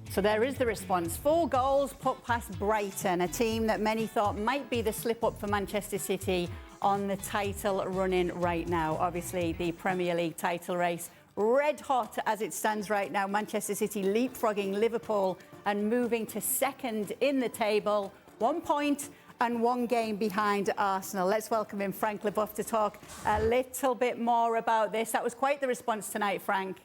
So there is the response. 4 goals put past Brighton, a team that many thought might be the slip-up for Manchester City on the title running right now. Obviously, the Premier League title race red hot as it stands right now. Manchester City leapfrogging Liverpool and moving to second in the table. 1 point and 1 game behind Arsenal. Let's welcome in Frank Leboeuf to talk a little bit more about this. That was quite the response tonight, Frank.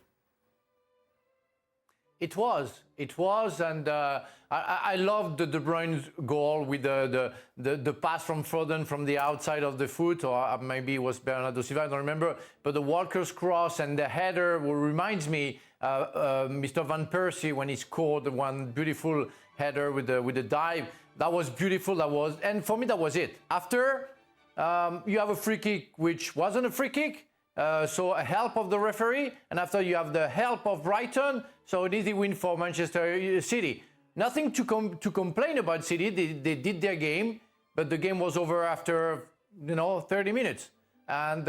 It was, and I loved the De Bruyne's goal with the pass from Foden from the outside of the foot, or maybe it was Bernardo Silva, I don't remember. But the Walker's cross and the header reminds me Mr. Van Persie when he scored one beautiful header with the dive. That was beautiful. And for me that was it. After you have a free kick, which wasn't a free kick. So a help of the referee, and after you have the help of Brighton, so an easy win for Manchester City. Nothing to complain about City. They did their game, but the game was over after 30 minutes, and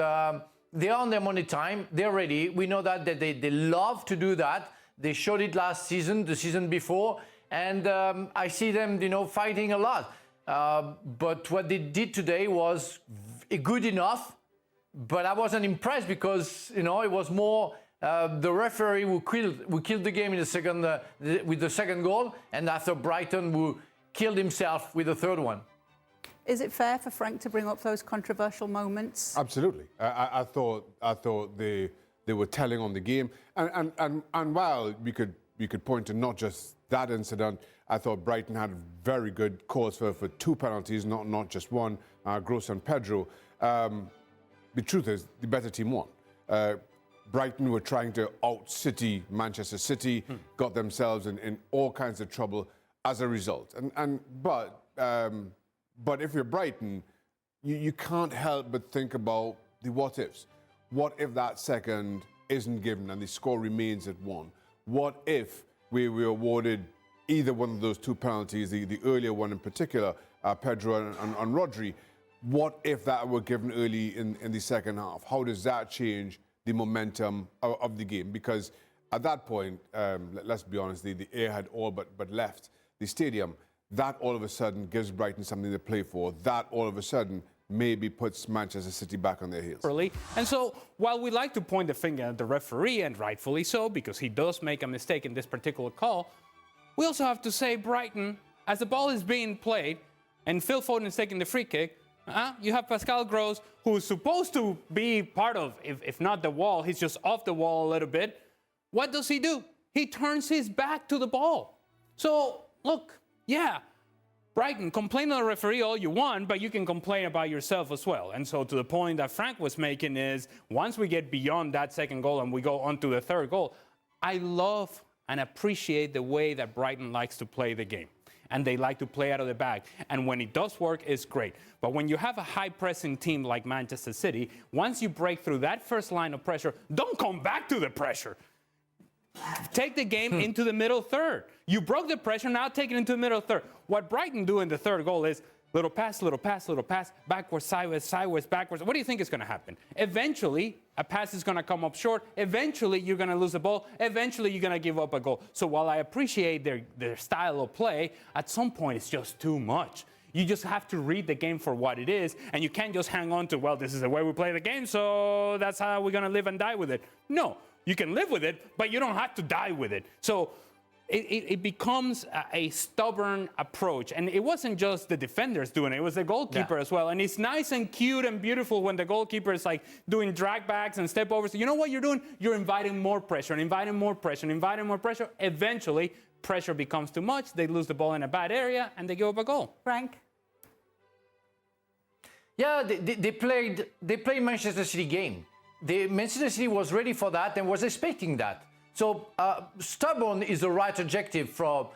they're on their money time. They're ready. We know that they love to do that. They showed it last season, the season before, and I see them fighting a lot. But what they did today was good enough. But I wasn't impressed because it was more the referee who killed the game in the second with the second goal, and after Brighton who killed himself with the third one. Is it fair for Frank to bring up those controversial moments? Absolutely. I thought they were telling on the game, and while we could point to not just that incident, I thought Brighton had very good calls for 2 penalties, not just one. Gross and Pedro. The truth is, the better team won. Brighton were trying to out-City Manchester City, got themselves in all kinds of trouble as a result. But if you're Brighton, you can't help but think about the what-ifs. What if that second isn't given and the score remains at 1? What if we were awarded either one of those 2 penalties, the earlier one in particular, Pedro and Rodri? What if that were given early in the second half? How does that change the momentum of the game? Because at that point, let's be honest, the air had all but left the stadium. That all of a sudden gives Brighton something to play for. That all of a sudden maybe puts Manchester City back on their heels. And so while we like to point the finger at the referee, and rightfully so, because he does make a mistake in this particular call, we also have to say Brighton, as the ball is being played and Phil Foden is taking the free kick, you have Pascal Gross, who's supposed to be part of, if not the wall, he's just off the wall a little bit. What does he do? He turns his back to the ball. So, look, yeah, Brighton, complain on the referee all you want, but you can complain about yourself as well. And so to the point that Frank was making is, once we get beyond that second goal and we go on to the third goal, I love and appreciate the way that Brighton likes to play the game. And they like to play out of the back. And when it does work, it's great. But when you have a high-pressing team like Manchester City, once you break through that first line of pressure, don't come back to the pressure. Take the game into the middle third. You broke the pressure, now take it into the middle third. What Brighton do in the third goal is little pass, backwards, sideways, backwards. What do you think is going to happen? Eventually, a pass is going to come up short. Eventually, you're going to lose the ball. Eventually, you're going to give up a goal. So while I appreciate their style of play, at some point, it's just too much. You just have to read the game for what it is, and you can't just hang on to, well, this is the way we play the game, so that's how we're going to live and die with it. No, you can live with it, but you don't have to die with it. So it becomes a stubborn approach. And it wasn't just the defenders doing it. It was the goalkeeper as well. And it's nice and cute and beautiful when the goalkeeper is like doing drag backs and step overs. So you know what you're doing? You're inviting more pressure and inviting more pressure and inviting more pressure. Eventually, pressure becomes too much. They lose the ball in a bad area and they give up a goal. Frank? Yeah, they played Manchester City game. Manchester City was ready for that and was expecting that. So stubborn is the right adjective for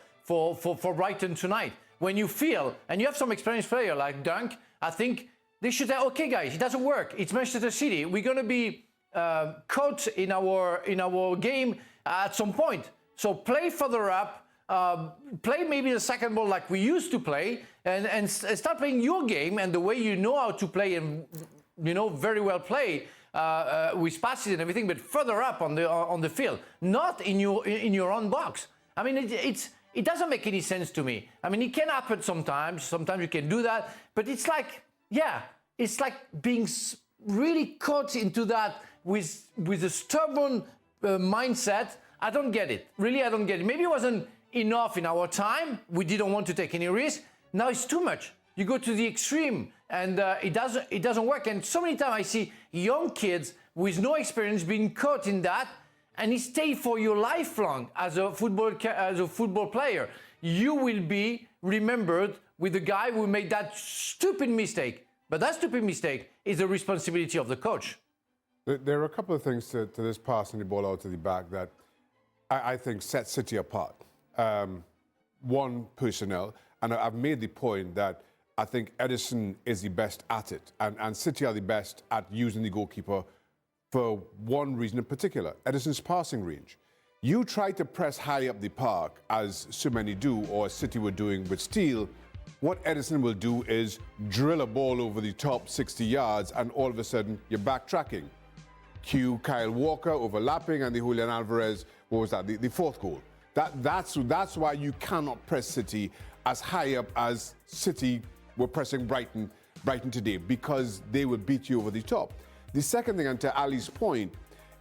Brighton tonight. When you feel, and you have some experienced player like Dunk, I think they should say, okay guys, it doesn't work. It's Manchester City. We're going to be caught in our game at some point. So play further up, play maybe the second ball like we used to play, and start playing your game and the way you know how to play and very well play. With passes and everything, but further up on the field, not in your own box. I mean, it doesn't make any sense to me. I mean, it can happen sometimes. Sometimes you can do that. But it's like, yeah, it's like being really caught into that with a stubborn mindset. I don't get it. Really, I don't get it. Maybe it wasn't enough in our time. We didn't want to take any risk. Now it's too much. You go to the extreme, and it doesn't work. And so many times I see young kids with no experience being caught in that, and it stays for your lifelong as a football player. You will be remembered with the guy who made that stupid mistake. But that stupid mistake is the responsibility of the coach. There are a couple of things to this passing the ball out to the back that I think set City apart. One, personnel, and I've made the point that I think Edison is the best at it, and City are the best at using the goalkeeper for one reason in particular, Edison's passing range. You try to press high up the park, as so many do, or as City were doing with Steele, what Edison will do is drill a ball over the top 60 yards, and all of a sudden, you're backtracking. Cue Kyle Walker overlapping, and the Julian Alvarez, what was that, the fourth goal. That's why you cannot press City as high up as City were pressing Brighton today, because they will beat you over the top. The second thing, and to Ali's point,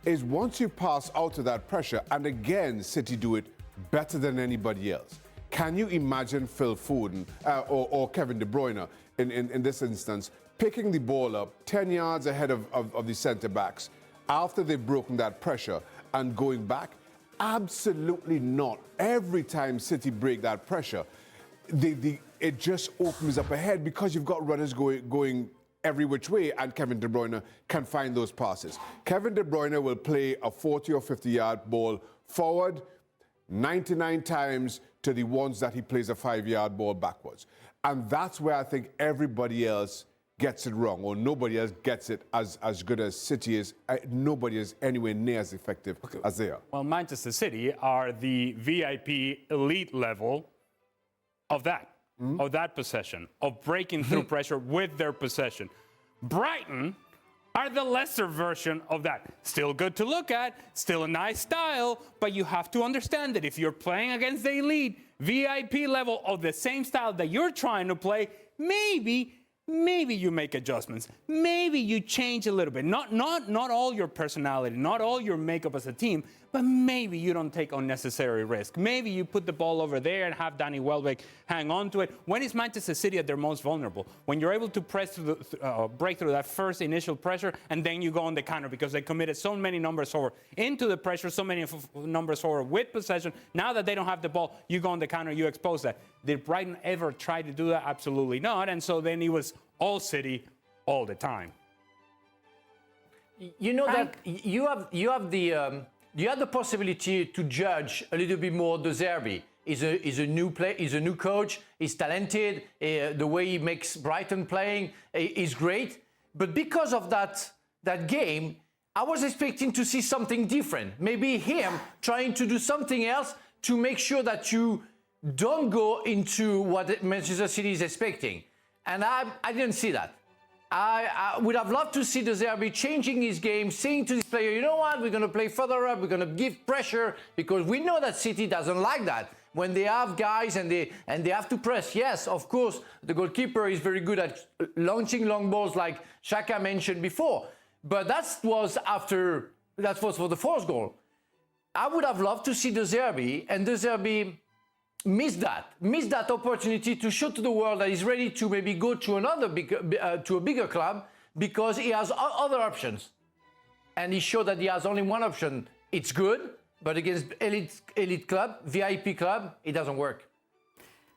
is once you pass out of that pressure, and again, City do it better than anybody else. Can you imagine Phil Foden or Kevin De Bruyne in this instance picking the ball up 10 yards ahead of the centre-backs after they've broken that pressure and going back? Absolutely not. Every time City break that pressure, it just opens up ahead because you've got runners going every which way, and Kevin De Bruyne can find those passes. Kevin De Bruyne will play a 40 or 50-yard ball forward 99 times to the ones that he plays a 5-yard ball backwards. And that's where I think everybody else gets it wrong, or nobody else gets it as good as City is. Nobody is anywhere near as effective as they are. Well, Manchester City are the VIP elite level of that. Of that possession, of breaking through pressure with their possession. Brighton are the lesser version of that. Still good to look at, still a nice style, but you have to understand that if you're playing against the elite VIP level of the same style that you're trying to play, maybe you make adjustments. Maybe you change a little bit. Not all your personality, not all your makeup as a team, but maybe you don't take unnecessary risk. Maybe you put the ball over there and have Danny Welbeck hang on to it. When is Manchester City at their most vulnerable? When you're able to press through break through that first initial pressure, and then you go on the counter because they committed so many numbers forward into the pressure, so many numbers forward with possession. Now that they don't have the ball, you go on the counter, you expose that. Did Brighton ever try to do that? Absolutely not. And so then it was all City all the time. You know that you have the possibility to judge a little bit more De Zerbi. He's a new player. He's a new coach. He's talented. The way he makes Brighton playing is great. But because of that game, I was expecting to see something different. Maybe him trying to do something else to make sure that you don't go into what Manchester City is expecting. And I didn't see that. I would have loved to see De Zerbi changing his game, saying to this player, you know what, we're going to play further up, we're going to give pressure, because we know that City doesn't like that. When they have guys and they have to press, yes, of course, the goalkeeper is very good at launching long balls like Shaka mentioned before. But that was for the fourth goal. I would have loved to see De Zerbi, and De Zerbi missed that opportunity to show to the world that he's ready to maybe go to a bigger club, because he has other options, and he showed that he has only one option. It's good, but against elite club, VIP club, it doesn't work.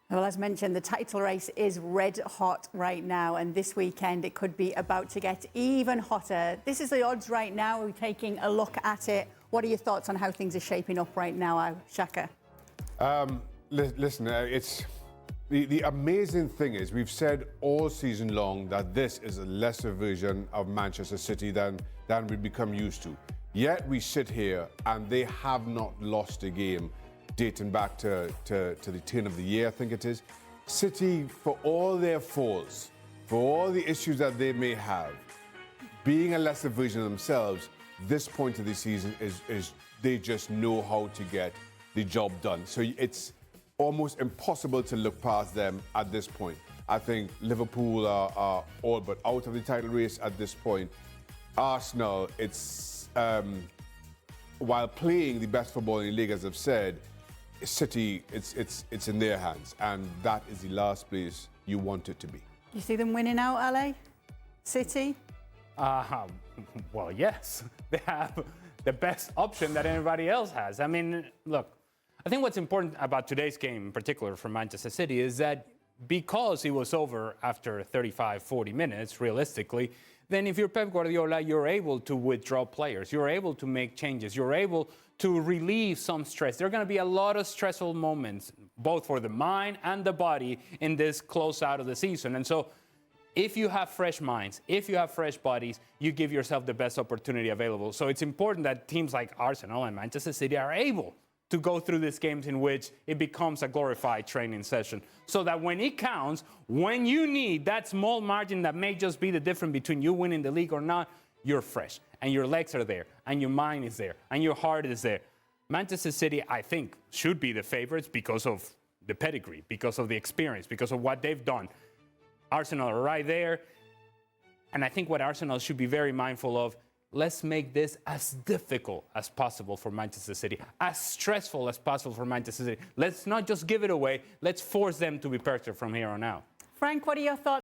Well, as mentioned, the title race is red hot right now, and this weekend it could be about to get even hotter. This is the odds right now. We're taking a look at it. What are your thoughts on how things are shaping up right now, Shaka? Listen, it's the amazing thing is we've said all season long that this is a lesser version of Manchester City than we've become used to. Yet we sit here and they have not lost a game dating back to the turn of the year, I think it is. City, for all their faults, for all the issues that they may have, being a lesser version of themselves, this point of the season is they just know how to get the job done. So it's almost impossible to look past them at this point. I think Liverpool are all but out of the title race at this point. Arsenal, it's while playing the best football in the league, as I've said, City, it's in their hands, and that is the last place you want it to be. You see them winning out, Ale? City? Well, yes. They have the best option that anybody else has. I mean, look, I think what's important about today's game in particular for Manchester City is that because it was over after 35, 40 minutes, realistically, then if you're Pep Guardiola, you're able to withdraw players. You're able to make changes. You're able to relieve some stress. There are going to be a lot of stressful moments, both for the mind and the body, in this close out of the season. And so if you have fresh minds, if you have fresh bodies, you give yourself the best opportunity available. So it's important that teams like Arsenal and Manchester City are able to go through these games in which it becomes a glorified training session, so that when it counts, when you need that small margin that may just be the difference between you winning the league or not, you're fresh, and your legs are there, and your mind is there, and your heart is there. Manchester City, I think, should be the favorites because of the pedigree, because of the experience, because of what they've done. Arsenal are right there, and I think what Arsenal should be very mindful of, let's make this as difficult as possible for Manchester City, as stressful as possible for Manchester City. Let's not just give it away. Let's force them to be perfect from here on out. Frank, what are your thoughts?